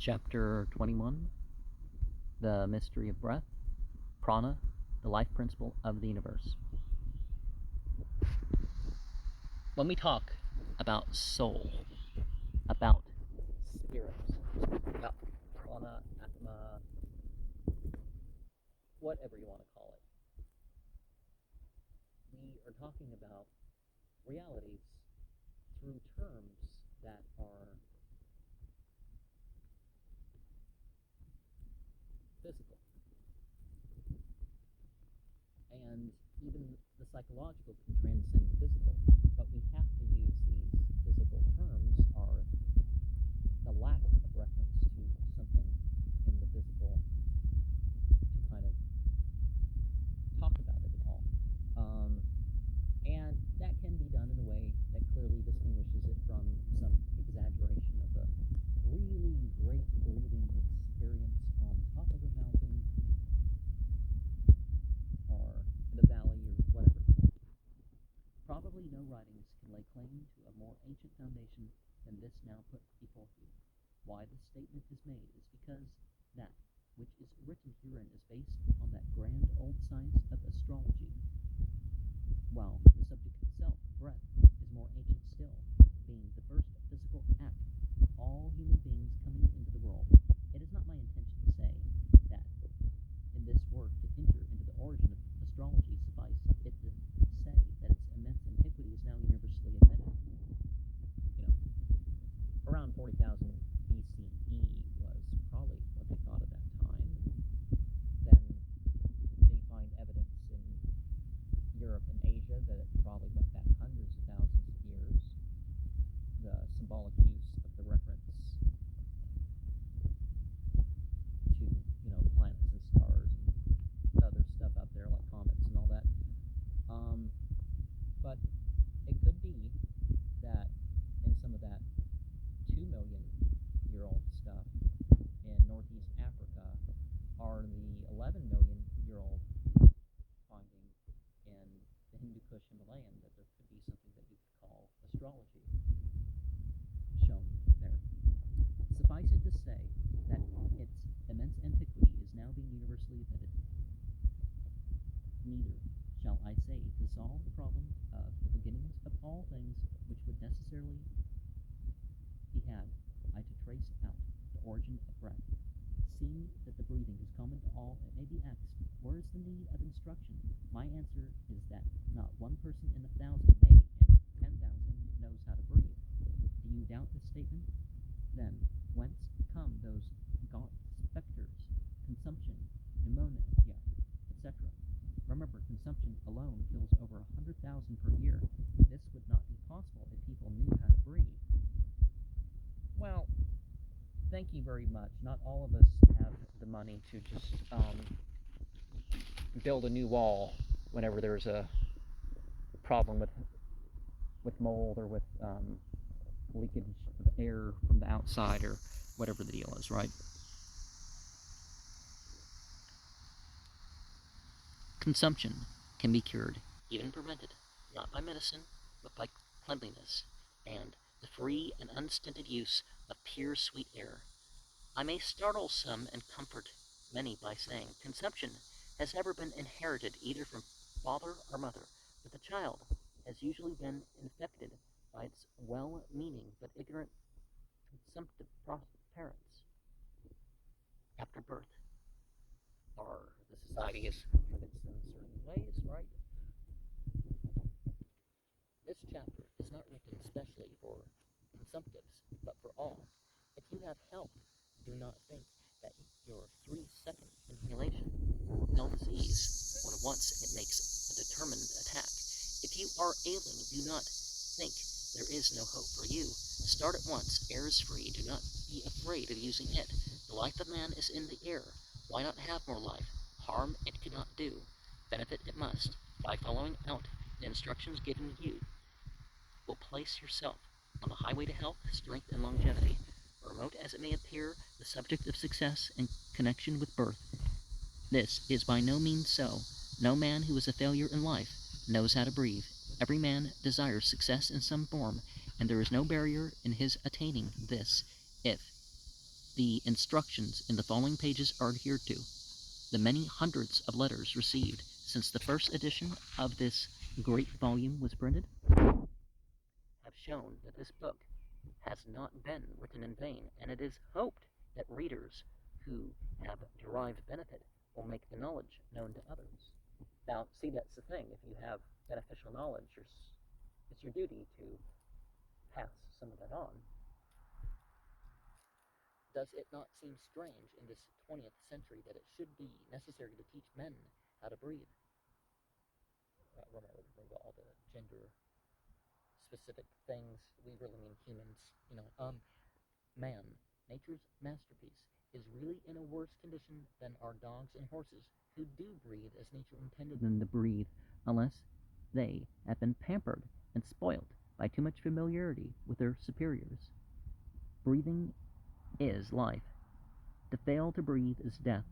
Chapter 21, The Mystery of Breath, Prana, the life principle of the universe. When we talk about soul, about spirit, about prana, atma, whatever you want to call it, we are talking about realities through terms that are physical. And even the psychological can transcend the physical, but we have to use these physical terms or the lack of reference to something in the physical to kind of talk about it at all. And that can be done in a way that clearly distinguishes it from some exaggeration of a really great breathing experience on top of a mountain or in a valley or whatever. Probably no writings can lay claim to a more ancient foundation than this now put before you. Why this statement is made is because that which is written herein is based on that grand old science of astrology, while the subject itself, breath, is more ancient still, being the first physical act of all human beings coming into the world. It is not my intention to say that in this work to enter into the origin of astrology, suffice it to say that its immense antiquity is now universally admitted. Around 40,000 BCE was probably what they thought at that time. Then they find evidence in Europe and Asia that it probably went back hundreds of thousands of years. The symbolic use of the reference to, the planets and stars and other stuff out there like comets and all that. But it could be that in some of that 2 million-year-old stuff in Northeast Africa are the 11 million-year-old finding in the Hindu Kush Himalayan, that there could be something that you could call astrology shown there. Suffice it to say that its immense antiquity is now being universally admitted. Neither shall I say to solve the problem of the beginnings of all things which would necessarily be had I to trace out the origin of breath. Seeing that the breathing is common to all, it may be asked, where is the need of instruction? My answer is that not one person in 1,000, nay, in 10,000 knows how to breathe. Do you doubt this statement? Then, whence come those gaunt specters, consumption, pneumonia, etc.? Remember, consumption alone kills over 100,000 per year. This would not be possible if people knew how to breathe. Well, thank you very much. Not all of us have the money to just build a new wall whenever there's a problem with mold or with leakage of air from the outside or whatever the deal is, right? Consumption can be cured, even prevented, not by medicine, but by cleanliness and the free and unstinted use of pure sweet air. I may startle some and comfort many by saying consumption has never been inherited either from father or mother, but the child has usually been infected by its well-meaning but ignorant consumptive parents after birth. Or the society is convinced in certain ways, right? This chapter is not written especially for consumptives, but for all. If you have health, do not think that your 3-second inhalation will kill disease when once it makes a determined attack. If you are ailing, do not think there is no hope for you. Start at once. Air is free. Do not be afraid of using it. The life of man is in the air. Why not have more life? Harm it cannot do. Benefit it must. By following out the instructions given you, will place yourself on the highway to health, strength, and longevity. Remote as it may appear, the subject of success in connection with birth, this is by no means so. No man who is a failure in life knows how to breathe. Every man desires success in some form, and there is no barrier in his attaining this if The instructions in the following pages are adhered to. The many hundreds of letters received since the first edition of this great volume was printed have shown that this book has not been written in vain, and it is hoped that readers who have derived benefit will make the knowledge known to others. Now, see, that's the thing. If you have beneficial knowledge, it's your duty to pass some of that on. Does it not seem strange in this 20th century that it should be necessary to teach men how to breathe? Remember all the gender-specific things. We really mean humans. Man, nature's masterpiece, is really in a worse condition than our dogs and horses, who do breathe as nature intended them to breathe, unless they have been pampered and spoiled by too much familiarity with their superiors. Breathing is life. To fail to breathe is death.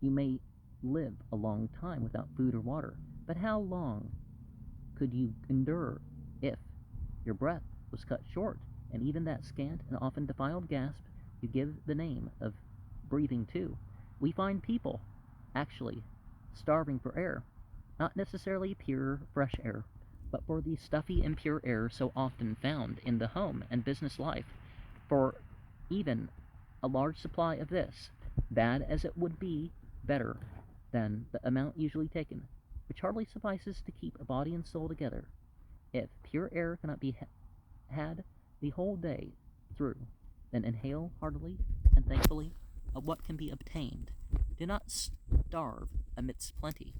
You may live a long time without food or water, but how long could you endure if your breath was cut short, and even that scant and often defiled gasp you give the name of breathing to? We find people actually starving for air, not necessarily pure, fresh air, but for the stuffy, impure air so often found in the home and business life. For even a large supply of this, bad as it would be, better than the amount usually taken, which hardly suffices to keep a body and soul together. If pure air cannot be had the whole day through, then inhale heartily and thankfully of what can be obtained. Do not starve amidst plenty.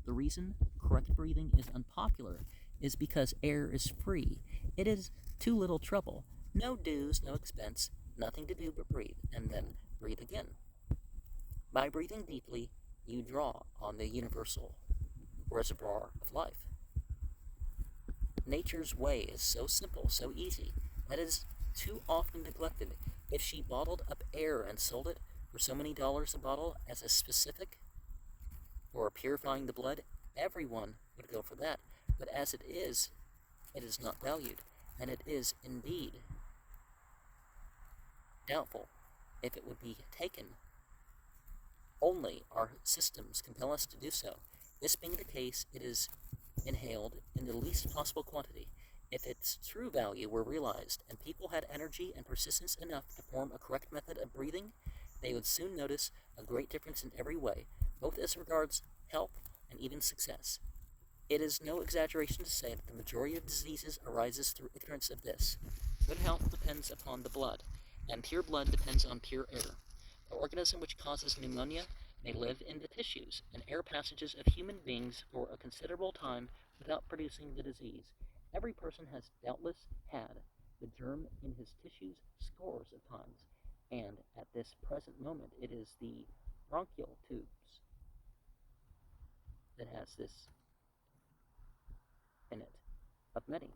The reason correct breathing is unpopular is because air is free. It is too little trouble. No dues, no expense, nothing to do but breathe, and then breathe again. By breathing deeply, you draw on the universal reservoir of life. Nature's way is so simple, so easy, that it is too often neglected. If she bottled up air and sold it for so many dollars a bottle as a specific for purifying the blood, everyone would go for that. But as it is not valued, and it is indeed doubtful if it would be taken. Only our systems compel us to do so. This being the case, it is inhaled in the least possible quantity. If its true value were realized, and people had energy and persistence enough to form a correct method of breathing, they would soon notice a great difference in every way, both as regards health and even success. It is no exaggeration to say that the majority of diseases arises through ignorance of this. Good health depends upon the blood, and pure blood depends on pure air. The organism which causes pneumonia may live in the tissues and air passages of human beings for a considerable time without producing the disease. Every person has doubtless had the germ in his tissues scores of times, and at this present moment it is the bronchial tubes that has this in it, of many.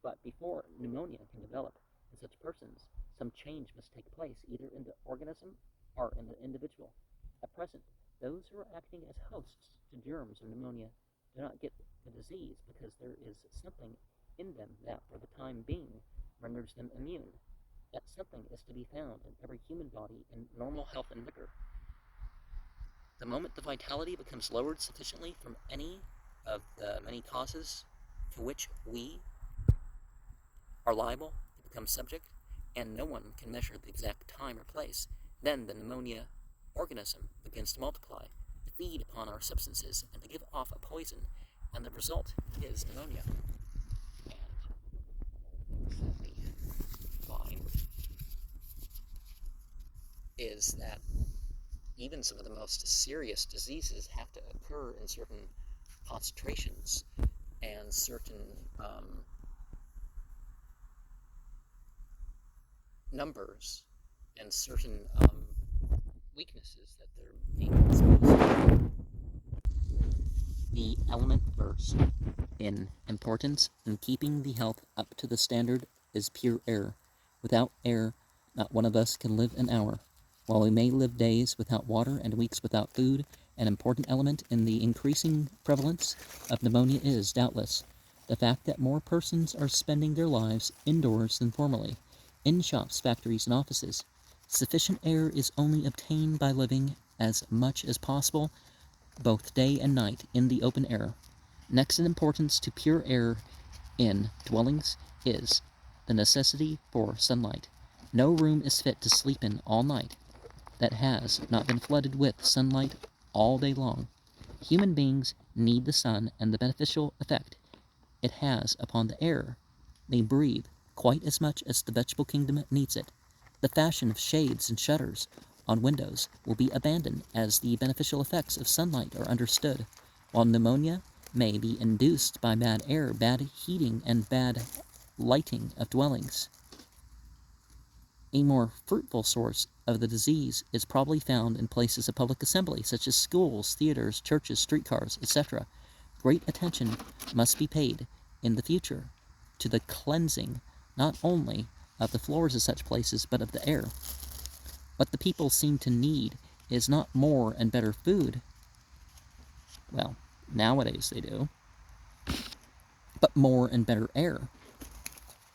But before pneumonia can develop in such persons, some change must take place either in the organism or in the individual. At present, those who are acting as hosts to germs of pneumonia do not get the disease because there is something in them that, for the time being, renders them immune. That something is to be found in every human body in normal health and vigor. The moment the vitality becomes lowered sufficiently from any of the many causes to which we are liable to become subject, and no one can measure the exact time or place, then the pneumonia organism begins to multiply, to feed upon our substances, and to give off a poison, and the result is pneumonia. And what we find is that even some of the most serious diseases have to occur in certain concentrations and certain numbers and certain weaknesses that they're being exposed to. The element first in importance in keeping the health up to the standard is pure air. Without air, not one of us can live an hour. While we may live days without water and weeks without food, an important element in the increasing prevalence of pneumonia is, doubtless, the fact that more persons are spending their lives indoors than formerly, in shops, factories, and offices. Sufficient air is only obtained by living as much as possible, both day and night, in the open air. Next in importance to pure air in dwellings is the necessity for sunlight. No room is fit to sleep in all night that has not been flooded with sunlight all day long. Human beings need the sun and the beneficial effect it has upon the air they breathe quite as much as the vegetable kingdom needs it. The fashion of shades and shutters on windows will be abandoned as the beneficial effects of sunlight are understood. While pneumonia may be induced by bad air, bad heating, and bad lighting of dwellings, a more fruitful source of the disease is probably found in places of public assembly, such as schools, theaters, churches, streetcars, etc. Great attention must be paid in the future to the cleansing not only of the floors of such places, but of the air. What the people seem to need is not more and better food. Well, nowadays they do. But more and better air.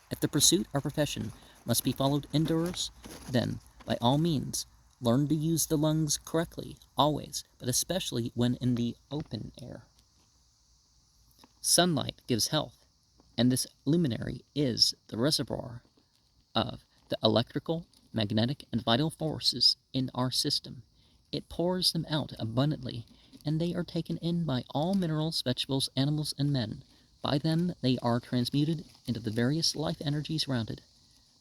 If the pursuit or profession must be followed indoors, then, by all means, learn to use the lungs correctly, always, but especially when in the open air. Sunlight gives health, and this luminary is the reservoir of the electrical, magnetic, and vital forces in our system. It pours them out abundantly, and they are taken in by all minerals, vegetables, animals, and men. By them they are transmuted into the various life energies round it.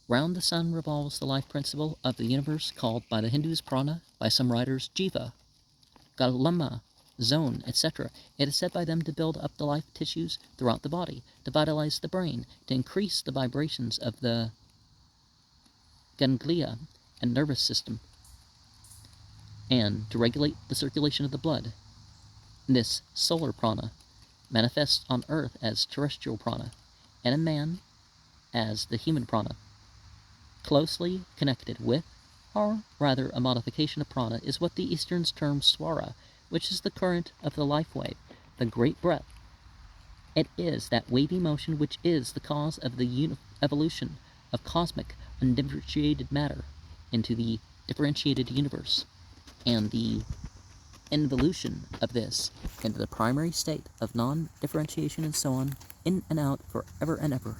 Round the sun revolves the life principle of the universe, called by the Hindus prana, by some writers jiva, galama, zone, etc. It is said by them to build up the life tissues throughout the body, to vitalize the brain, to increase the vibrations of the ganglia and nervous system, and to regulate the circulation of the blood. This solar prana manifests on earth as terrestrial prana, and in man as the human prana. Closely connected with, or rather a modification of prana, is what the Easterns term swara, which is the current of the life wave, the great breath. It is that wavy motion which is the cause of the evolution of cosmic undifferentiated matter into the differentiated universe, and the involution of this into the primary state of non-differentiation, and so on, in and out forever and ever.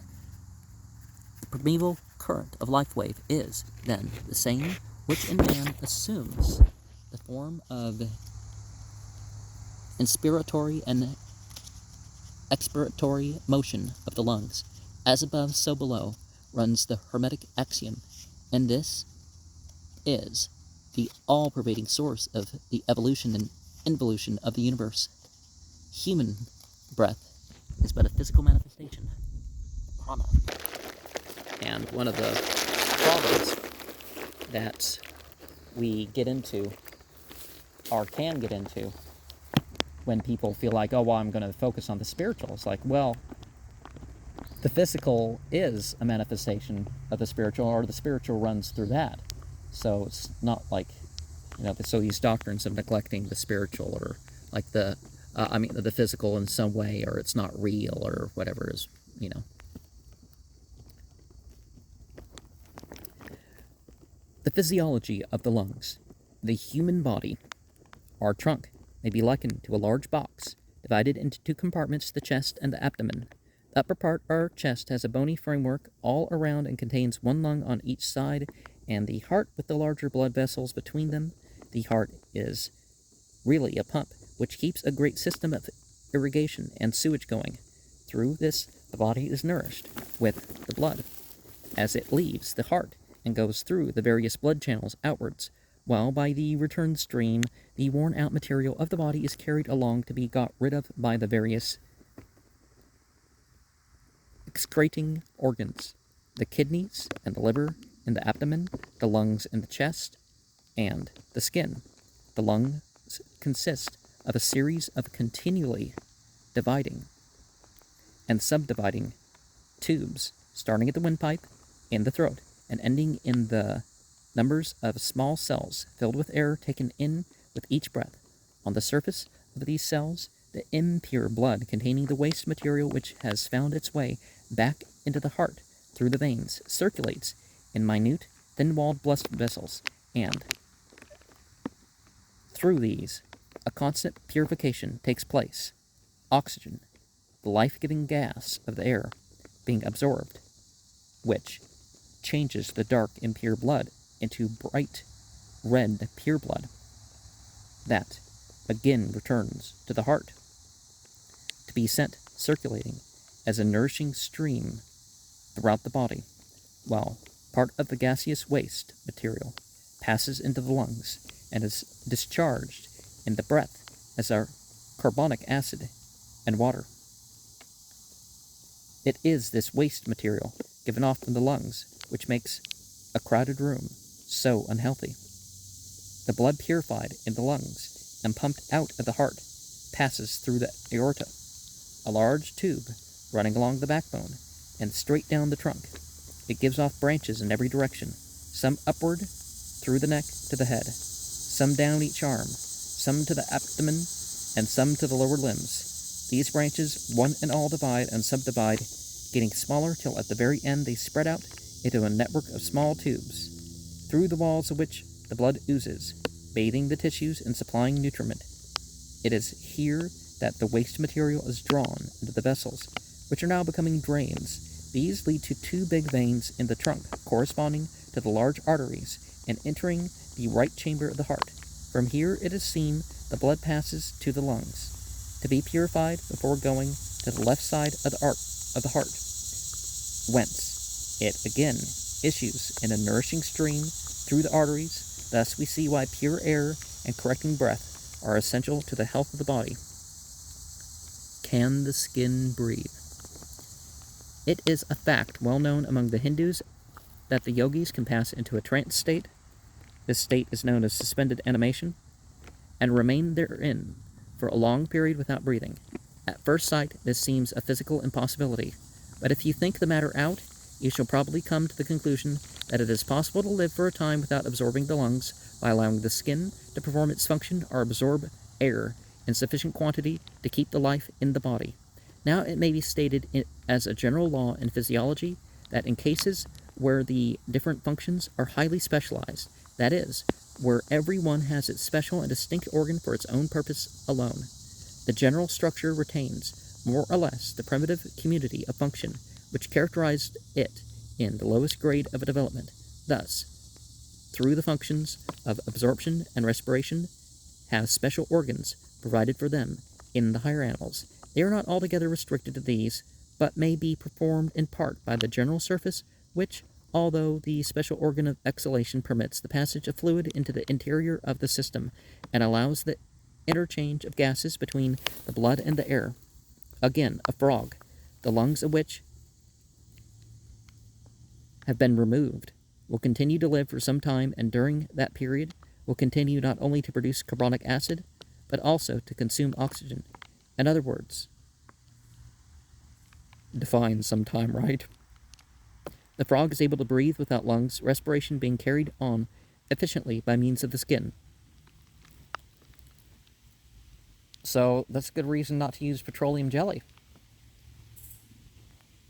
The primeval current of life wave is, then, the same which in man assumes the form of inspiratory and expiratory motion of the lungs. As above, so below, runs the Hermetic axiom, and this is the all-pervading source of the evolution and involution of the universe. Human breath is but a physical manifestation, prana. And one of the problems that we get into, or can get into, when people feel like, oh, well, I'm going to focus on the spiritual, it's like, well, the physical is a manifestation of the spiritual, or the spiritual runs through that. So it's not like, so these doctrines of neglecting the spiritual, or like the physical in some way, or it's not real, or whatever is, The physiology of the lungs. The human body, our trunk, may be likened to a large box, divided into two compartments, the chest and the abdomen. The upper part, our chest, has a bony framework all around and contains one lung on each side, and the heart with the larger blood vessels between them. The heart is really a pump, which keeps a great system of irrigation and sewage going. Through this, the body is nourished with the blood as it leaves the heart and goes through the various blood channels outwards, while by the return stream, the worn-out material of the body is carried along to be got rid of by the various excreting organs, the kidneys and the liver and the abdomen, the lungs and the chest, and the skin. The lungs consist of a series of continually dividing and subdividing tubes, starting at the windpipe in the throat and ending in the numbers of small cells filled with air taken in with each breath. On the surface of these cells, the impure blood containing the waste material which has found its way back into the heart through the veins circulates in minute thin-walled blood vessels, and through these, a constant purification takes place. Oxygen, the life-giving gas of the air, being absorbed, which changes the dark, impure blood into bright red, pure blood. That again returns to the heart, to be sent circulating as a nourishing stream throughout the body, while part of the gaseous waste material passes into the lungs and is discharged in the breath as our carbonic acid and water. It is this waste material given off from the lungs which makes a crowded room so unhealthy. The blood purified in the lungs and pumped out of the heart passes through the aorta, a large tube running along the backbone and straight down the trunk. It gives off branches in every direction, some upward through the neck to the head, some down each arm, some to the abdomen, and some to the lower limbs. These branches, one and all, divide and subdivide, getting smaller till at the very end they spread out into a network of small tubes, through the walls of which the blood oozes, bathing the tissues and supplying nutriment. It is here that the waste material is drawn into the vessels, which are now becoming drains. These lead to two big veins in the trunk, corresponding to the large arteries, and entering the right chamber of the heart. From here, it is seen, the blood passes to the lungs, to be purified before going to the left side of the heart, whence it again issues in a nourishing stream through the arteries. Thus we see why pure air and correcting breath are essential to the health of the body. Can the skin breathe? It is a fact well known among the Hindus that the yogis can pass into a trance state. This state is known as suspended animation, and remain therein for a long period without breathing. At first sight, this seems a physical impossibility, but if you think the matter out, you shall probably come to the conclusion that it is possible to live for a time without absorbing the lungs by allowing the skin to perform its function or absorb air in sufficient quantity to keep the life in the body. Now it may be stated as a general law in physiology that in cases where the different functions are highly specialized, that is, where every one has its special and distinct organ for its own purpose alone, the general structure retains more or less the primitive community of function which characterized it in the lowest grade of development. Thus, through the functions of absorption and respiration, have special organs provided for them in the higher animals. They are not altogether restricted to these, but may be performed in part by the general surface, which, although the special organ of exhalation permits the passage of fluid into the interior of the system, and allows the interchange of gases between the blood and the air. Again, a frog, the lungs of which have been removed, will continue to live for some time, and during that period will continue not only to produce carbonic acid, but also to consume oxygen. In other words, define some time, right? The frog is able to breathe without lungs, respiration being carried on efficiently by means of the skin. So that's a good reason not to use petroleum jelly.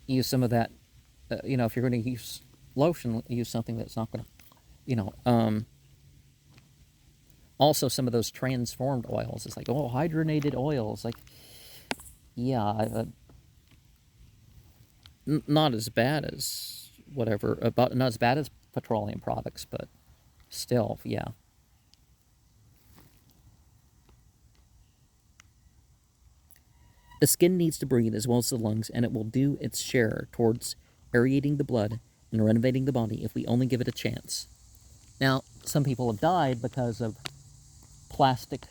Use some of that, if you're going to use lotion, use something that's not going to, also some of those transformed oils. It's like, hydrogenated oils. Like, yeah, not as bad as whatever, not as bad as petroleum products, but still, yeah. The skin needs to breathe as well as the lungs, and it will do its share towards aerating the blood and renovating the body if we only give it a chance. Now, some people have died because of plastic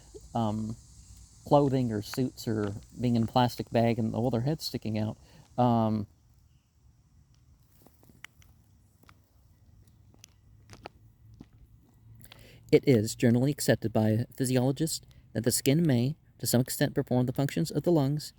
clothing or suits, or being in a plastic bag and all their heads sticking out. It is generally accepted by physiologists that the skin may, to some extent, perform the functions of the lungs,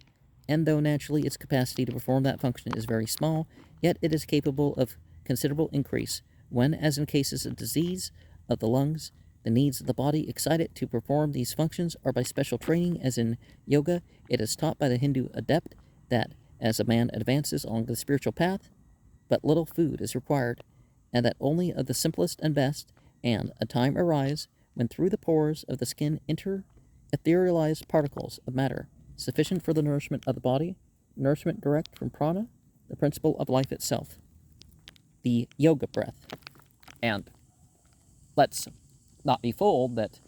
and though naturally its capacity to perform that function is very small, yet it is capable of considerable increase when, as in cases of disease of the lungs, the needs of the body excite it to perform these functions, or by special training, as in yoga. It is taught by the Hindu adept that as a man advances along the spiritual path, but little food is required, and that only of the simplest and best, and a time arise when through the pores of the skin enter etherealized particles of matter, sufficient for the nourishment of the body, nourishment direct from prana, the principle of life itself, the yoga breath. And let's not be fooled that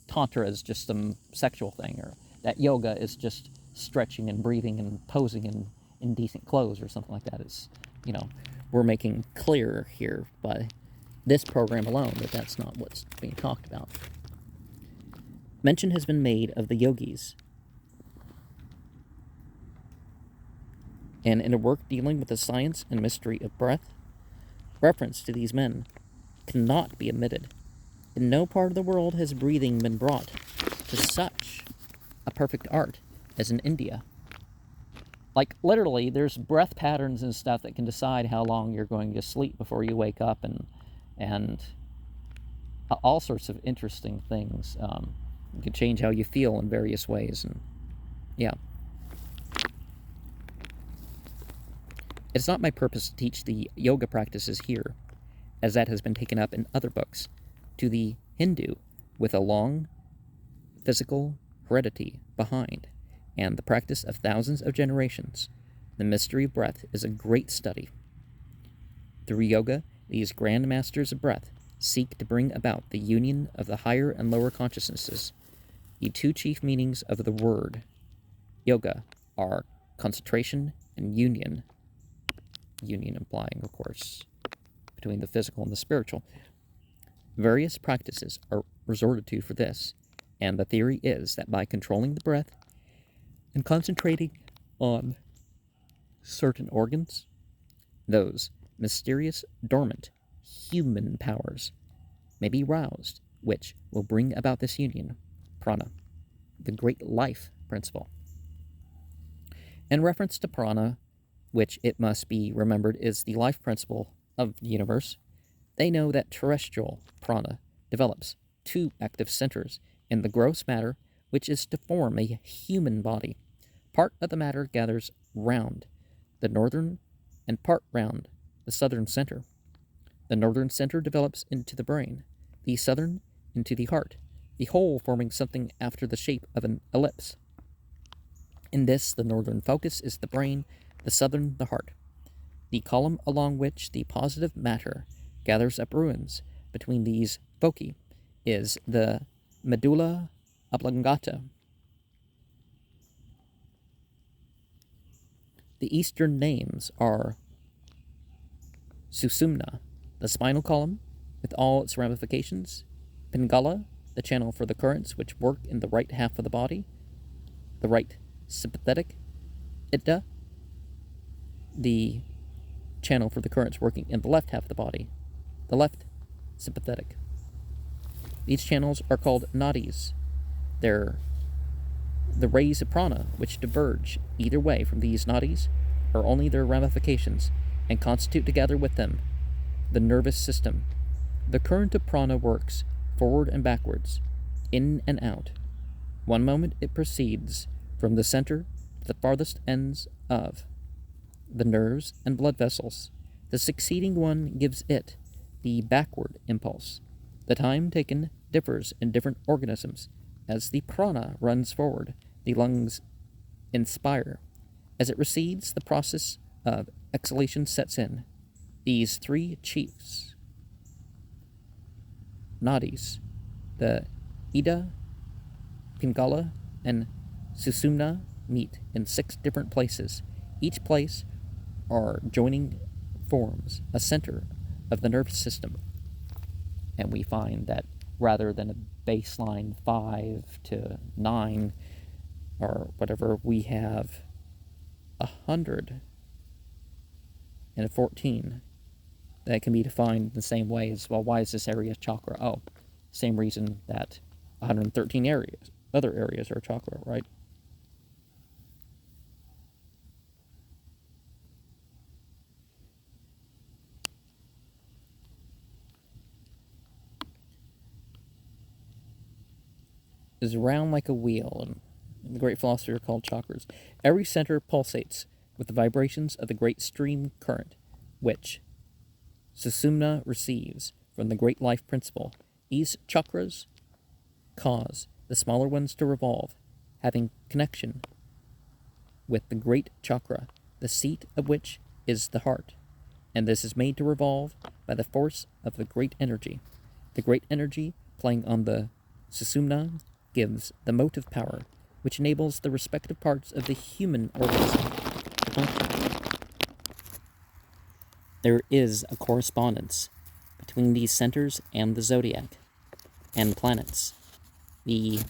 Tantra is just some sexual thing, or that yoga is just stretching and breathing and posing in indecent clothes or something like that. It's, we're making clear here by this program alone that that's not what's being talked about. Mention has been made of the yogis, and in a work dealing with the science and mystery of breath, reference to these men cannot be omitted. In no part of the world has breathing been brought to such a perfect art as in India. Like, literally, there's breath patterns and stuff that can decide how long you're going to sleep before you wake up, and all sorts of interesting things. It can change how you feel in various ways, and yeah. It's not my purpose to teach the yoga practices here, as that has been taken up in other books. To the Hindu, with a long physical heredity behind, and the practice of thousands of generations, the mystery of breath is a great study. Through yoga, these grand masters of breath seek to bring about the union of the higher and lower consciousnesses. The two chief meanings of the word yoga are concentration and union. Union implying, of course, between the physical and the spiritual. Various practices are resorted to for this, and the theory is that by controlling the breath and concentrating on certain organs, those mysterious, dormant, human powers may be roused, which will bring about this union, prana, the great life principle. In reference to prana, which it must be remembered is the life principle of the universe, they know that terrestrial prana develops two active centers in the gross matter, which is to form a human body. Part of the matter gathers round the northern and part round the southern center. The northern center develops into the brain, the southern into the heart, the whole forming something after the shape of an ellipse. In this, the northern focus is the brain, the southern the heart. The column along which the positive matter gathers up ruins between these foci is the medulla oblongata. The Eastern names are Susumna, the spinal column with all its ramifications, Pingala, the channel for the currents which work in the right half of the body, the right sympathetic, Ida, the channel for the currents working in the left half of the body, the left sympathetic. These channels are called nadis. They're the rays of prana which diverge either way from these nadis are only their ramifications and constitute together with them the nervous system. The current of prana works forward and backwards, in and out. One moment it proceeds from the center to the farthest ends of the nerves and blood vessels. The succeeding one gives it the backward impulse. The time taken differs in different organisms. As the prana runs forward, the lungs inspire. As it recedes, the process of exhalation sets in. These three chiefs, nadis, the Ida, Pingala, and Susumna, meet in 6 different places. Each place are joining forms a center of the nervous system. And we find that rather than a baseline 5 to 9 or whatever, we have 114 that can be defined the same way as, well, why is this area chakra? Oh, same reason that 113 other areas are chakra, right? Is round like a wheel, and the great philosophy are called chakras. Every center pulsates with the vibrations of the great stream current, which Sushumna receives from the great life principle. These chakras cause the smaller ones to revolve, having connection with the great chakra, the seat of which is the heart, and this is made to revolve by the force of the great energy. The great energy playing on the Sushumna gives the motive power, which enables the respective parts of the human organism to function. There is a correspondence between these centers and the zodiac and planets. The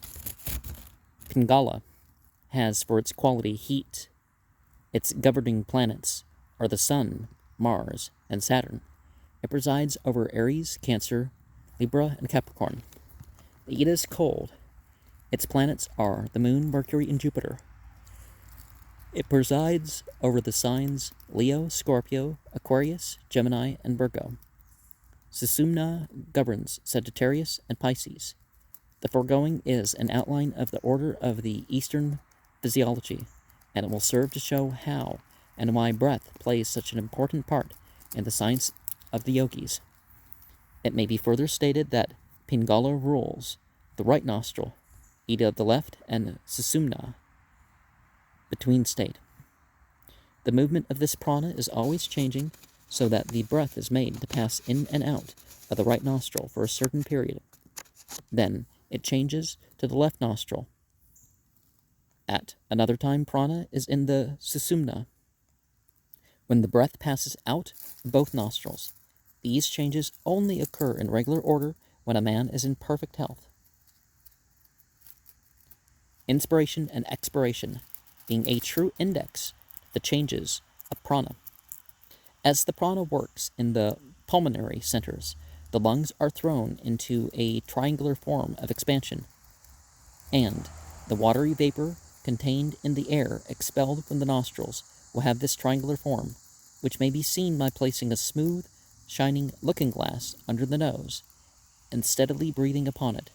Pingala has for its quality heat. Its governing planets are the Sun, Mars, and Saturn. It presides over Aries, Cancer, Libra, and Capricorn. It is cold. Its planets are the Moon, Mercury, and Jupiter. It presides over the signs Leo, Scorpio, Aquarius, Gemini, and Virgo. Sushumna governs Sagittarius and Pisces. The foregoing is an outline of the order of the Eastern physiology, and it will serve to show how and why breath plays such an important part in the science of the yogis. It may be further stated that Pingala rules the right nostril, Ida the left, and Sushumna between state. The movement of this prana is always changing, so that the breath is made to pass in and out of the right nostril for a certain period. Then it changes to the left nostril. At another time, prana is in the Sushumna. When the breath passes out of both nostrils, these changes only occur in regular order when a man is in perfect health. Inspiration and expiration being a true index to the changes of prana. As the prana works in the pulmonary centers, the lungs are thrown into a triangular form of expansion, and the watery vapor contained in the air expelled from the nostrils will have this triangular form, which may be seen by placing a smooth, shining looking glass under the nose and steadily breathing upon it.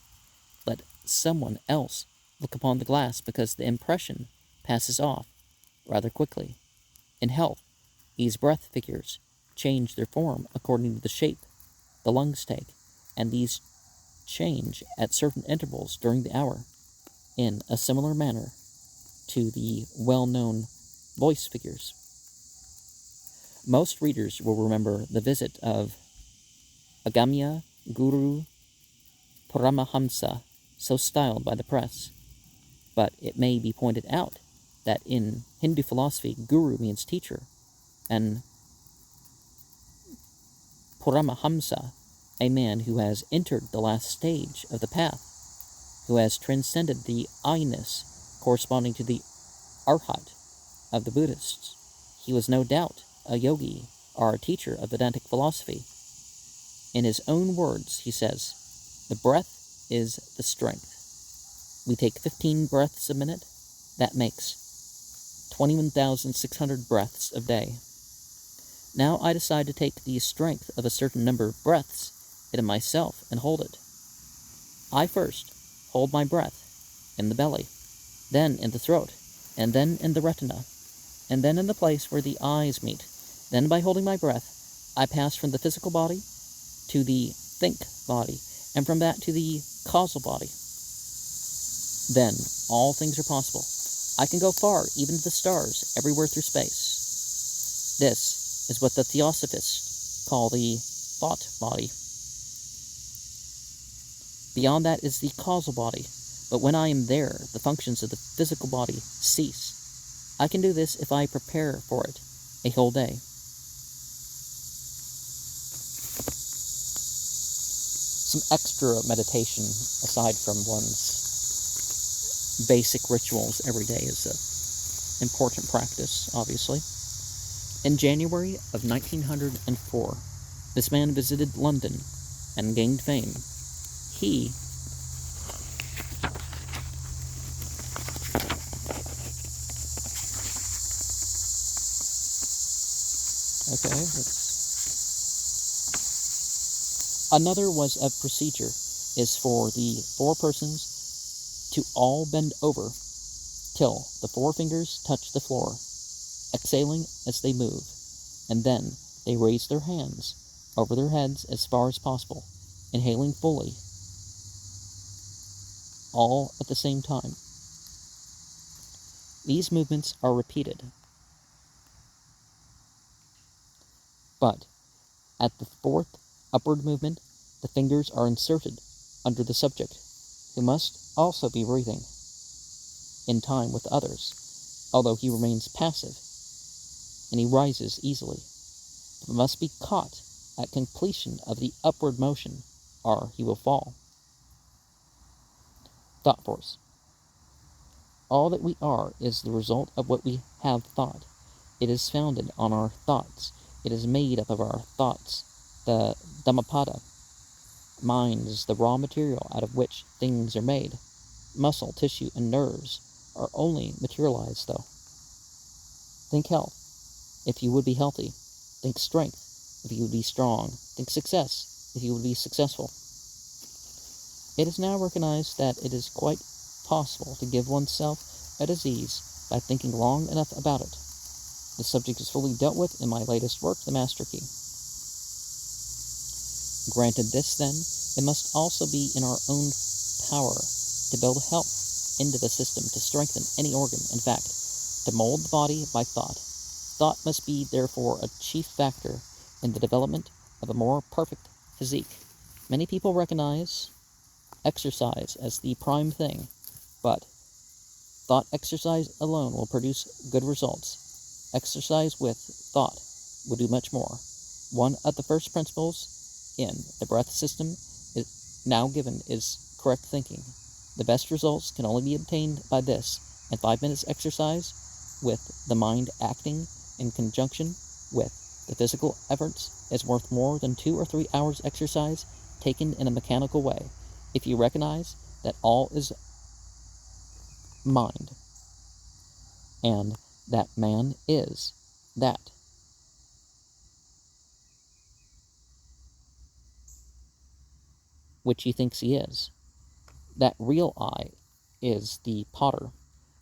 Let someone else look upon the glass, because the impression passes off rather quickly. In health, these breath figures change their form according to the shape the lungs take, and these change at certain intervals during the hour, in a similar manner to the well-known voice figures. Most readers will remember the visit of Agamya Guru Paramahamsa, so styled by the press, but it may be pointed out that in Hindu philosophy, guru means teacher, and Paramahamsa, a man who has entered the last stage of the path, who has transcended the I-ness corresponding to the Arhat of the Buddhists. He was no doubt a yogi or a teacher of Vedantic philosophy. In his own words, he says, "The breath is the strength. We take 15 breaths a minute. That makes 21,600 breaths a day. Now I decide to take the strength of a certain number of breaths into myself and hold it. I first hold my breath in the belly, then in the throat, and then in the retina, and then in the place where the eyes meet. Then by holding my breath, I pass from the physical body to the think body, and from that to the causal body. Then all things are possible. I can go far, even to the stars, everywhere through space. This is what the Theosophists call the thought body. Beyond that is the causal body, but when I am there, the functions of the physical body cease. I can do this if I prepare for it a whole day. Some extra meditation, aside from one's basic rituals every day, is an important practice, obviously. In January of 1904, this man visited London and gained fame. He Another was of procedure is for the 4 persons to all bend over till the 4 fingers touch the floor, exhaling as they move, and then they raise their hands over their heads as far as possible, inhaling fully, all at the same time. These movements are repeated, but at the fourth upward movement, the fingers are inserted under the subject, who must also be breathing in time with others, although he remains passive, and he rises easily, but must be caught at completion of the upward motion, or he will fall. Thought force. All that we are is the result of what we have thought. It is founded on our thoughts. It is made up of our thoughts. The Dhammapada. Mind is the raw material out of which things are made. Muscle, tissue, and nerves are only materialized, though. Think health, if you would be healthy. Think strength, if you would be strong. Think success, if you would be successful. It is now recognized that it is quite possible to give oneself a disease by thinking long enough about it. The subject is fully dealt with in my latest work, The Master Key. Granted this, then, it must also be in our own power to build health into the system, to strengthen any organ, in fact, to mold the body by thought. Thought must be, therefore, a chief factor in the development of a more perfect physique. Many people recognize exercise as the prime thing, but thought exercise alone will produce good results. Exercise with thought will do much more. One of the first principles in the breath system is now given is correct thinking. The best results can only be obtained by this, and 5 minutes exercise with the mind acting in conjunction with the physical efforts is worth more than 2 or 3 hours exercise taken in a mechanical way, if you recognize that all is mind, and that man is that. Which he thinks he is. That real I is the potter,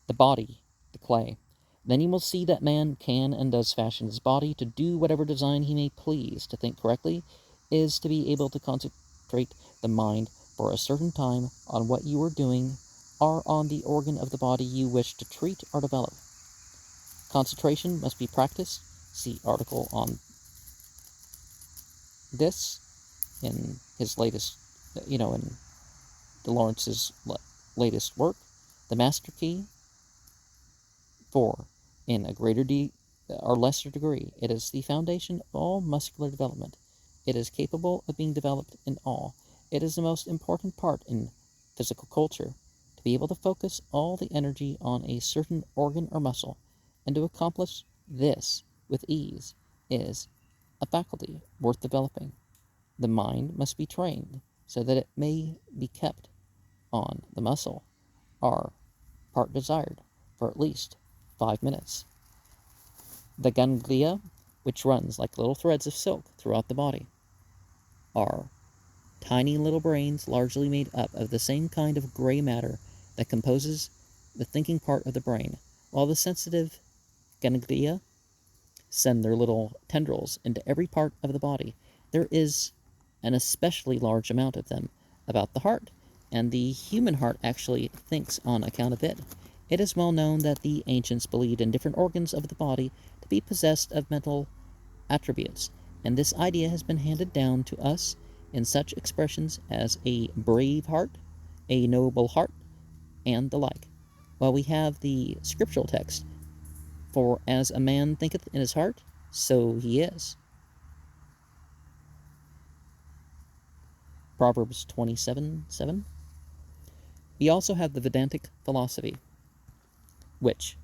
the body, the clay. Then you will see that man can and does fashion his body to do whatever design he may please. To think correctly is to be able to concentrate the mind for a certain time on what you are doing or on the organ of the body you wish to treat or develop. Concentration must be practiced. See article on this in his latest, in the Laurence's latest work, The Master Key. For, in a greater or lesser degree, it is the foundation of all muscular development. It is capable of being developed in all. It is the most important part in physical culture. To be able to focus all the energy on a certain organ or muscle, and to accomplish this with ease, is a faculty worth developing. The mind must be trained so that it may be kept on the muscle, or part desired, for at least 5 minutes. The ganglia, which runs like little threads of silk throughout the body, are tiny little brains largely made up of the same kind of gray matter that composes the thinking part of the brain, while the sensitive ganglia send their little tendrils into every part of the body. There is an especially large amount of them about the heart, and the human heart actually thinks on account of it. It is well known that the ancients believed in different organs of the body to be possessed of mental attributes, and this idea has been handed down to us in such expressions as a brave heart, a noble heart, and the like. While we have the scriptural text, for as a man thinketh in his heart, so he is. Proverbs 27:7. We also have the Vedantic philosophy, which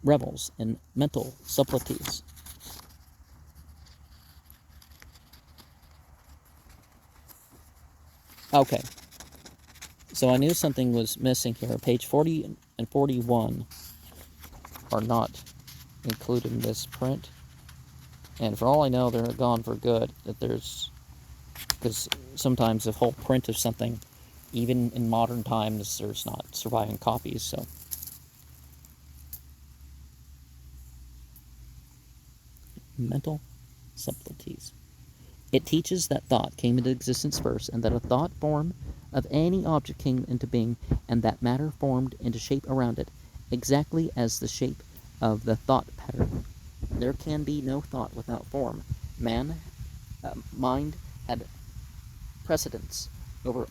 revels in mental subtleties. Okay, so I knew something was missing here. Page 40 and 41 are not included in this print, and for all I know, they're gone for good. Because sometimes a whole print of something, even in modern times, there's not surviving copies, so. Mental subtleties. It teaches that thought came into existence first, and that a thought form of any object came into being, and that matter formed into shape around it, exactly as the shape of the thought pattern. There can be no thought without form. Mind had precedence over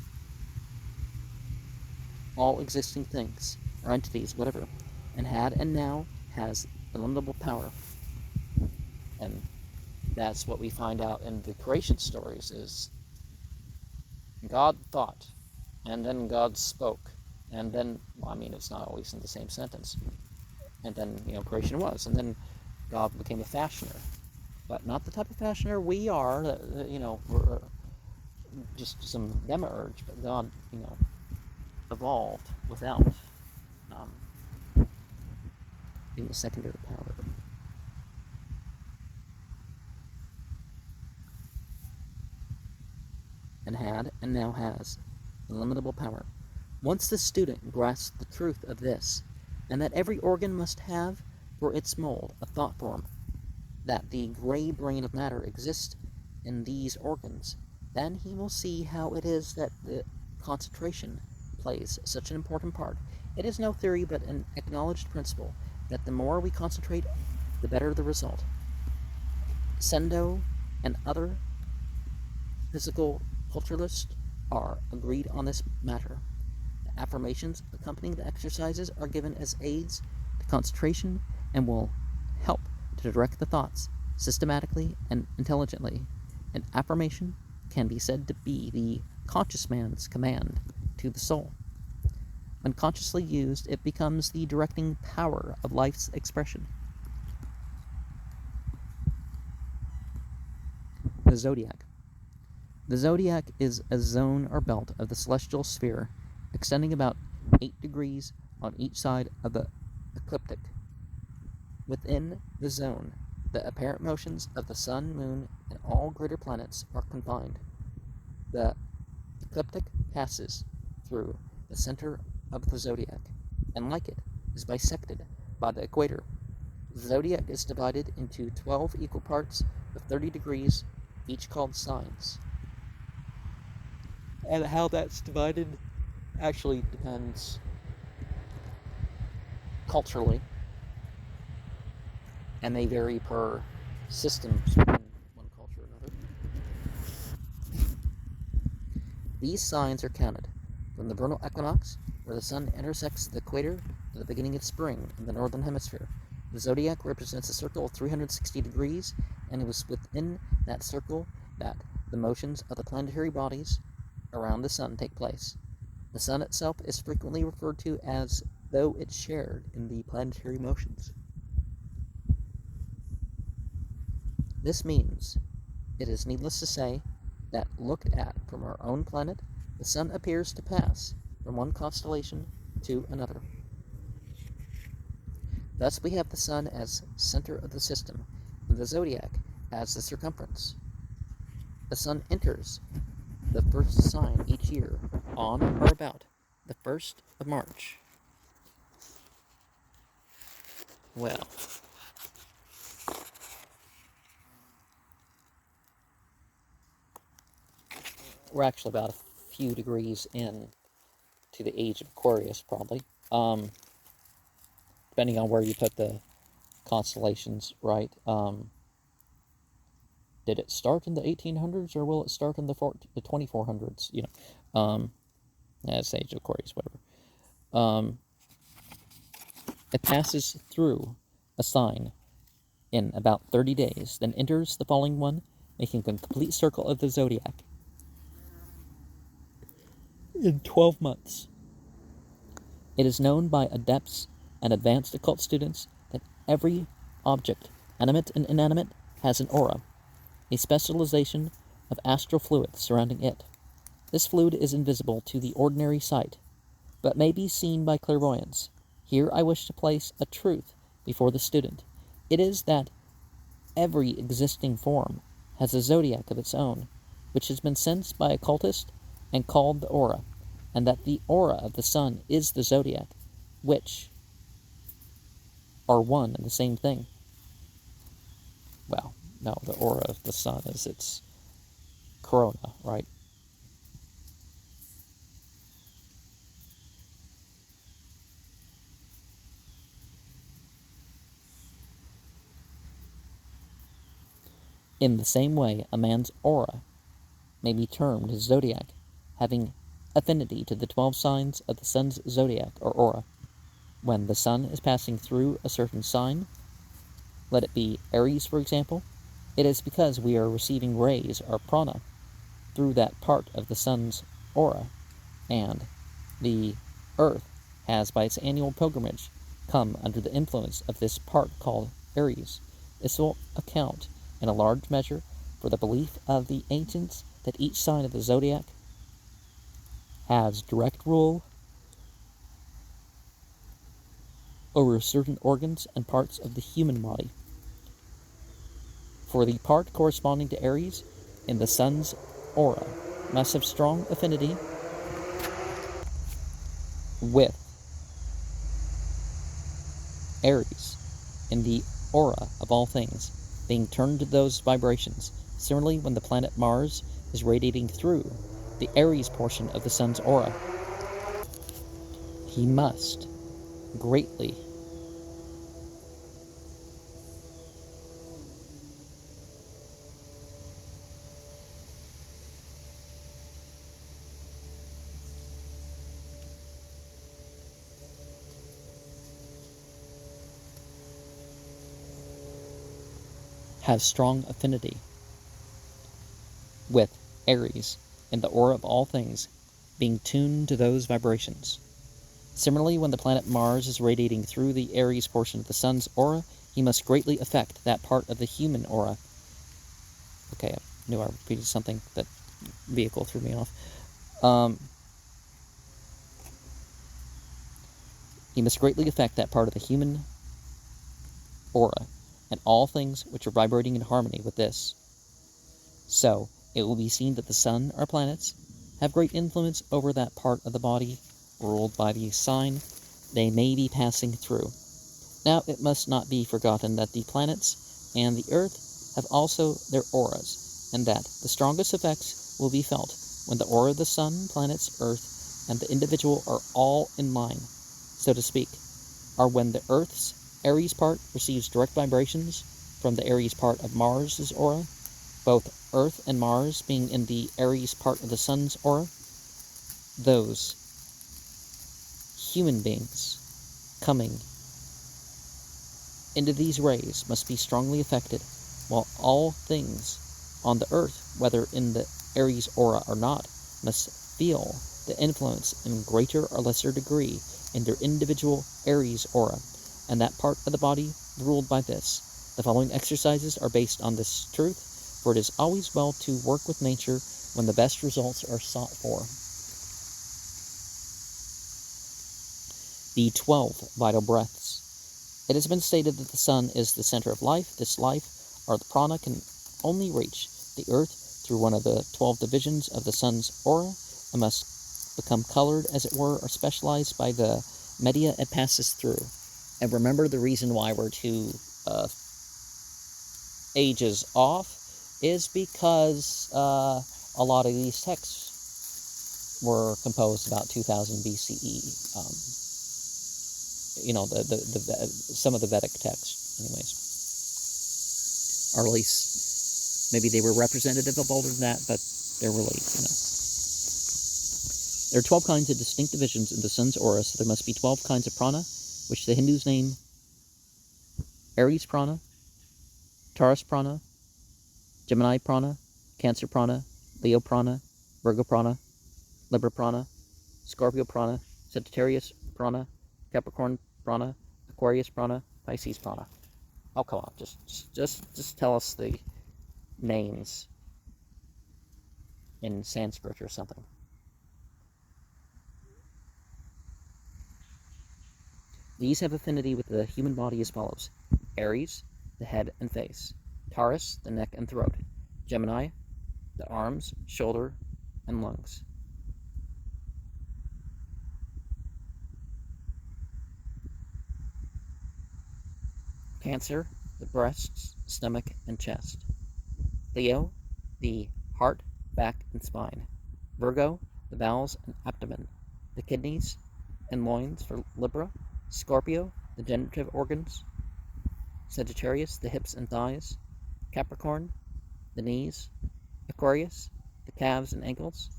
all existing things, or entities, whatever, and had and now has illimitable power. And that's what we find out in the creation stories, is God thought, and then God spoke, and then, well, I mean, it's not always in the same sentence, and then, creation was, and then God became a fashioner, but not the type of fashioner we are, we're just some demiurge, but God, evolved without being a secondary power. And had, and now has, illimitable power. Once the student grasps the truth of this, and that every organ must have for its mold a thought form, that the gray brain of matter exists in these organs, then he will see how it is that the concentration plays such an important part. It is no theory, but an acknowledged principle, that the more we concentrate, the better the result. Sendo and other physical culturalists are agreed on this matter. The affirmations accompanying the exercises are given as aids to concentration and will help to direct the thoughts systematically and intelligently. An affirmation can be said to be the conscious man's command to the soul. When consciously used, it becomes the directing power of life's expression. The zodiac. The zodiac is a zone or belt of the celestial sphere, extending about 8 degrees on each side of the ecliptic. Within the zone, the apparent motions of the sun, moon, and all greater planets are confined. The ecliptic passes through the center of the zodiac, and like it, is bisected by the equator. The zodiac is divided into 12 equal parts of 30 degrees, each called signs. And how that's divided actually depends culturally, and may vary per systems in one culture or another. These signs are counted from the vernal equinox, where the sun intersects the equator, to the beginning of spring in the northern hemisphere. The zodiac represents a circle of 360 degrees, and it was within that circle that the motions of the planetary bodies around the sun take place. The sun itself is frequently referred to as though it shared in the planetary motions. This means, it is needless to say, that looked at from our own planet, the sun appears to pass from one constellation to another. Thus we have the sun as center of the system, and the zodiac as the circumference. The sun enters the first sign each year on or about the 1st of March. Well, we're actually about a few degrees in to the age of Aquarius, probably. Depending on where you put the constellations, right? Did it start in the 1800s, or will it start in the 2400s? That's the age of Aquarius, whatever. It passes through a sign in about 30 days, then enters the following one, making a complete circle of the zodiac in 12 months. It is known by adepts and advanced occult students that every object, animate and inanimate, has an aura, a specialization of astral fluid surrounding it. This fluid is invisible to the ordinary sight, but may be seen by clairvoyance. Here I wish to place a truth before the student. It is that every existing form has a zodiac of its own, which has been sensed by occultists and called the aura, and that the aura of the sun is the zodiac, which are one and the same thing. Well, No, the aura of the sun is its corona, right? In the same way, a man's aura may be termed his zodiac, having affinity to the 12 signs of the sun's zodiac or aura. When the sun is passing through a certain sign, let it be Aries, for example, it is because we are receiving rays or prana through that part of the sun's aura, and the earth has, by its annual pilgrimage, come under the influence of this part called Aries. This will account, in a large measure, for the belief of the ancients that each sign of the zodiac has direct rule over certain organs and parts of the human body. For the part corresponding to Aries in the sun's aura must have strong affinity with Aries in the aura of all things, being turned to those vibrations. Similarly, when the planet Mars is radiating through the Aries portion of the sun's aura, he must greatly have strong affinity with Aries in the aura of all things, being tuned to those vibrations. Similarly, when the planet Mars is radiating through the Aries portion of the sun's aura, he must greatly affect that part of the human aura. Okay, I knew I repeated something. That vehicle threw me off. He must greatly affect that part of the human aura, and all things which are vibrating in harmony with this. So, it will be seen that the sun or planets have great influence over that part of the body ruled by the sign they may be passing through. Now, it must not be forgotten that the planets and the earth have also their auras, and that the strongest effects will be felt when the aura of the sun, planets, earth, and the individual are all in line, so to speak, or when the earth's Aries part receives direct vibrations from the Aries part of Mars's aura, both Earth and Mars being in the Aries part of the sun's aura. Those human beings coming into these rays must be strongly affected, while all things on the earth, whether in the Aries aura or not, must feel the influence in greater or lesser degree in their individual Aries aura, and that part of the body ruled by this. The following exercises are based on this truth, for it is always well to work with nature when the best results are sought for. The 12 vital breaths. It has been stated that the sun is the center of life. This life, or the prana, can only reach the earth through one of the 12 divisions of the sun's aura, and must become colored, as it were, or specialized by the media it passes through. And remember, the reason why we're 2 ages off is because a lot of these texts were composed about 2000 BCE. Some of the Vedic texts, anyways. Or at least, maybe they were representative of older than that, but they're really, There are 12 kinds of distinct divisions in the sun's aura, so there must be 12 kinds of prana, which the Hindus name Aries prana, Taurus prana, Gemini prana, Cancer prana, Leo prana, Virgo prana, Libra prana, Scorpio prana, Sagittarius prana, Capricorn prana, Aquarius prana, Pisces prana. Oh, come on, just tell us the names in Sanskrit or something. These have affinity with the human body as follows: Aries, the head and face; Taurus, the neck and throat; Gemini, the arms, shoulder, and lungs; Cancer, the breasts, stomach, and chest; Leo, the heart, back, and spine. Virgo, the bowels and abdomen. The kidneys and loins for Libra. Scorpio, the generative organs. Sagittarius, the hips and thighs. Capricorn, the knees. Aquarius, the calves and ankles.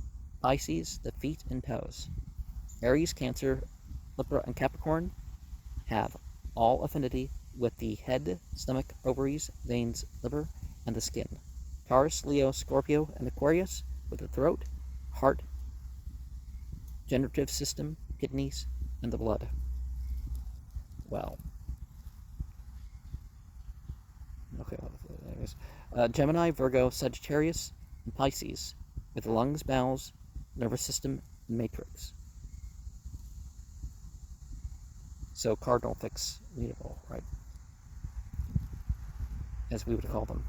Pisces, the feet and toes. Aries, Cancer, Libra, and Capricorn have all affinity with the head, stomach, ovaries, veins, liver, and the skin. Taurus, Leo, Scorpio, and Aquarius with the throat, heart, generative system, kidneys, and the blood. Well, okay, anyways. Gemini, Virgo, Sagittarius, and Pisces with the lungs, bowels, nervous system, and matrix. So cardinal fix readable, right? As we would call them.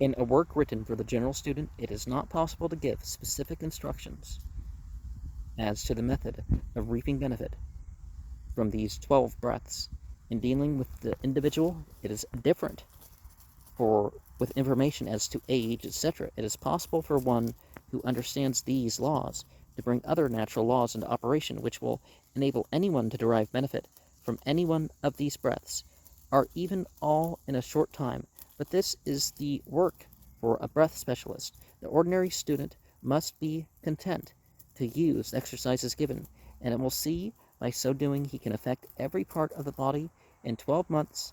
In a work written for the general student, it is not possible to give specific instructions as to the method of reaping benefit from these 12 breaths. In dealing with the individual, it is different. For with information as to age, etc., it is possible for one who understands these laws to bring other natural laws into operation, which will enable anyone to derive benefit from any one of these breaths, or even all in a short time. But this is the work for a breath specialist. The ordinary student must be content to use the exercises given, and it will see by so doing he can affect every part of the body in 12 months,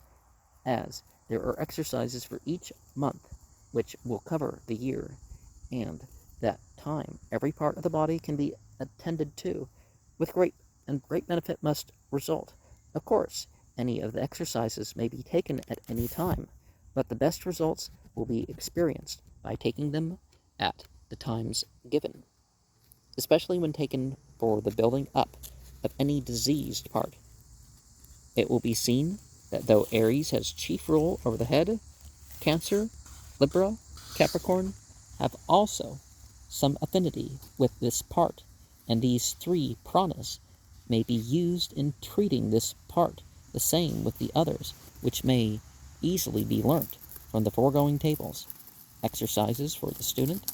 as there are exercises for each month which will cover the year, and that time every part of the body can be attended to with great benefit must result. Of course, any of the exercises may be taken at any time, but the best results will be experienced by taking them at the times given, especially when taken for the building up of any diseased part. It will be seen that though Aries has chief rule over the head, Cancer, Libra, Capricorn have also some affinity with this part, and these 3 pranas may be used in treating this part, the same with the others, which may easily be learnt from the foregoing tables. Exercises for the student.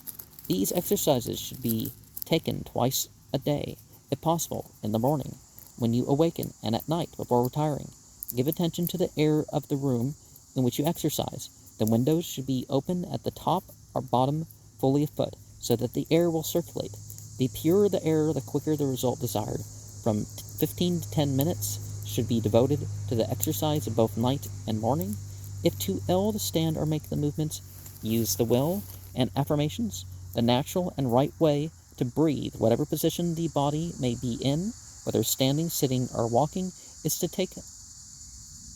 These exercises should be taken twice a day, if possible, in the morning, when you awaken, and at night before retiring. Give attention to the air of the room in which you exercise. The windows should be open at the top or bottom fully a foot, so that the air will circulate. The purer the air, the quicker the result desired. From 15 to 10 minutes should be devoted to the exercise of both night and morning. If too ill to stand or make the movements, use the will and affirmations. The natural and right way to breathe, whatever position the body may be in, whether standing, sitting, or walking, is to take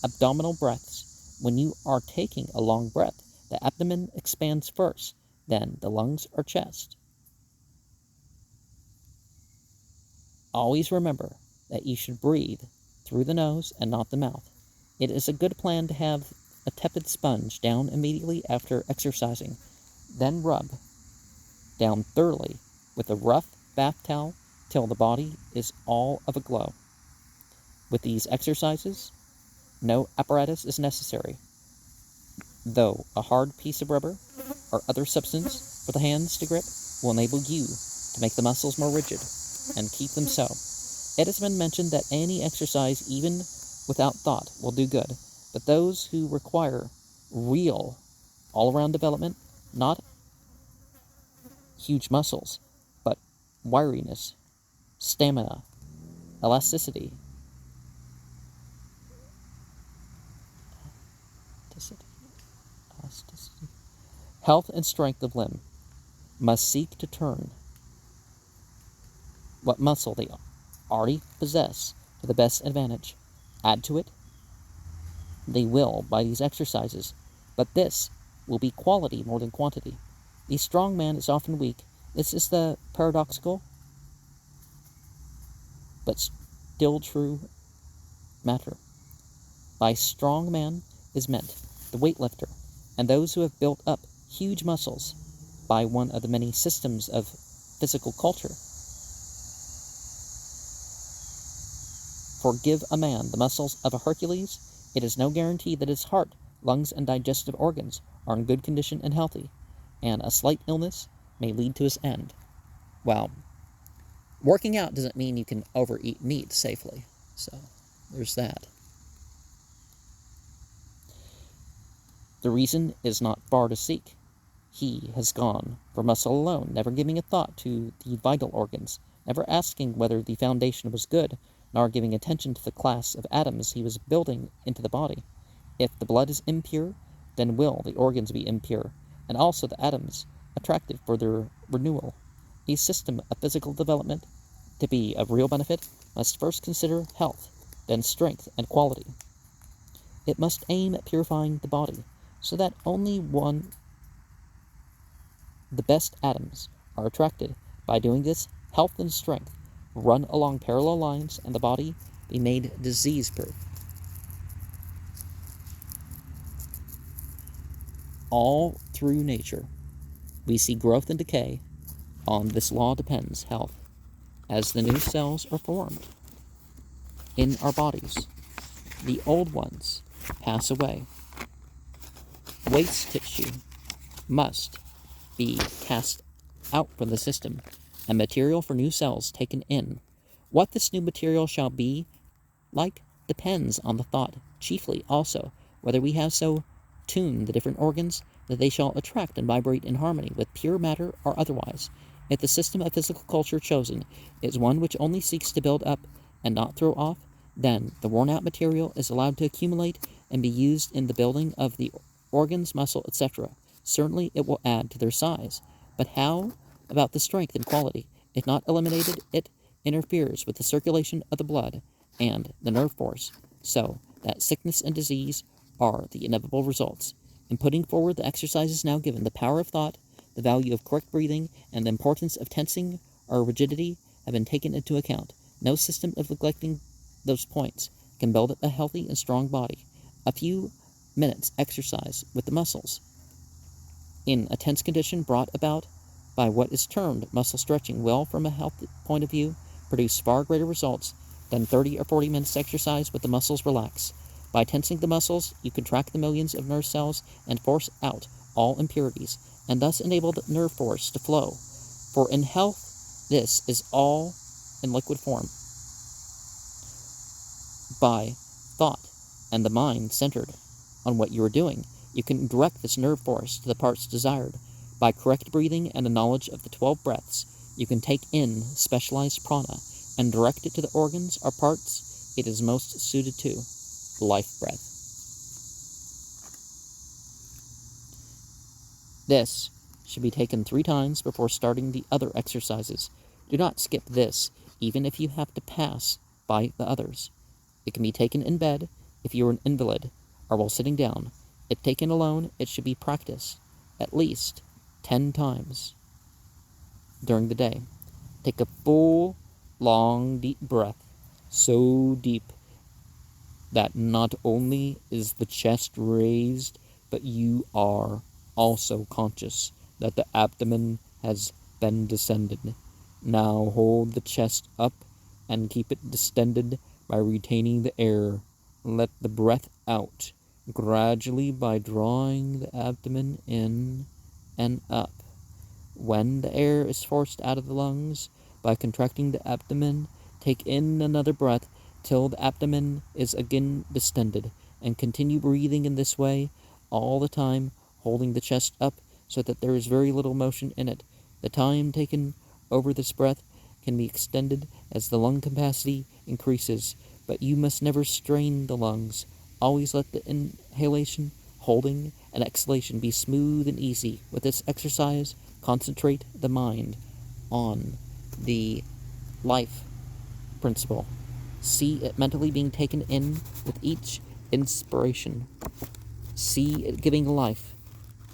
abdominal breaths. When you are taking a long breath, the abdomen expands first, then the lungs or chest. Always remember that you should breathe through the nose and not the mouth. It is a good plan to have a tepid sponge down immediately after exercising, then rub down thoroughly with a rough bath towel till the body is all of a glow. With these exercises, no apparatus is necessary, though a hard piece of rubber or other substance for the hands to grip will enable you to make the muscles more rigid and keep them so. It has been mentioned that any exercise, even without thought, will do good, but those who require real all-around development, not huge muscles, but wiriness, stamina, elasticity, health and strength of limb, must seek to turn what muscle they already possess to the best advantage. Add to it they will by these exercises, but this will be quality more than quantity. The strong man is often weak. This is the paradoxical but still true matter. By strong man is meant the weightlifter and those who have built up huge muscles by one of the many systems of physical culture. For give a man the muscles of a Hercules, it is no guarantee that his heart lungs and digestive organs are in good condition and healthy, and a slight illness may lead to his end. Well, working out doesn't mean you can overeat meat safely, so there's that. The reason is not far to seek. He has gone for muscle alone, never giving a thought to the vital organs, never asking whether the foundation was good, nor giving attention to the class of atoms he was building into the body. If the blood is impure, then will the organs be impure, and also the atoms, attractive for their renewal. A system of physical development, to be of real benefit, must first consider health, then strength and quality. It must aim at purifying the body, so that only the best atoms are attracted. By doing this, health and strength run along parallel lines, and the body be made disease-proof. All through nature, we see growth and decay. On this law depends health, as the new cells are formed in our bodies. The old ones pass away. Waste tissue must be cast out from the system, and material for new cells taken in. What this new material shall be like depends on the thought, chiefly also whether we have so tuned the different organs that they shall attract and vibrate in harmony with pure matter or otherwise. If the system of physical culture chosen is one which only seeks to build up and not throw off, then the worn-out material is allowed to accumulate and be used in the building of the organs, muscle, etc. Certainly it will add to their size. But how about the strength and quality? If not eliminated, it interferes with the circulation of the blood and the nerve force, so that sickness and disease are the inevitable results. In putting forward the exercises now given, the power of thought, the value of correct breathing, and the importance of tensing or rigidity have been taken into account. No system of neglecting those points can build up a healthy and strong body. A few minutes exercise with the muscles in a tense condition brought about by what is termed muscle stretching will, from a health point of view, produce far greater results than 30 or 40 minutes exercise with the muscles relaxed. By tensing the muscles, you contract the millions of nerve cells and force out all impurities, and thus enable the nerve force to flow. For in health, this is all in liquid form. By thought and the mind centered on what you are doing, you can direct this nerve force to the parts desired. By correct breathing and the knowledge of the 12 breaths, you can take in specialized prana and direct it to the organs or parts it is most suited to. Life breath. This should be taken 3 times before starting the other exercises. Do not skip this, even if you have to pass by the others. It can be taken in bed if you are an invalid, or while sitting down. If taken alone, it should be practiced at least 10 times during the day. Take a full, long, deep breath, so deep that not only is the chest raised, but you are also conscious that the abdomen has been descended. Now hold the chest up and keep it distended by retaining the air. Let the breath out gradually by drawing the abdomen in and up. When the air is forced out of the lungs by contracting the abdomen, take in another breath till the abdomen is again distended, and continue breathing in this way all the time, holding the chest up so that there is very little motion in it. The time taken over this breath can be extended as the lung capacity increases, but you must never strain the lungs. Always let the inhalation, holding, and exhalation be smooth and easy. With this exercise, concentrate the mind on the life principle. See it mentally being taken in with each inspiration. See it giving life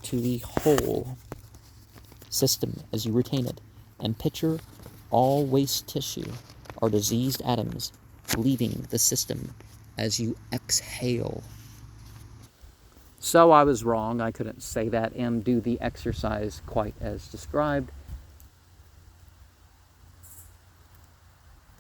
to the whole system as you retain it, and picture all waste tissue or diseased atoms leaving the system as you exhale. So I was wrong. I couldn't say that and do the exercise quite as described.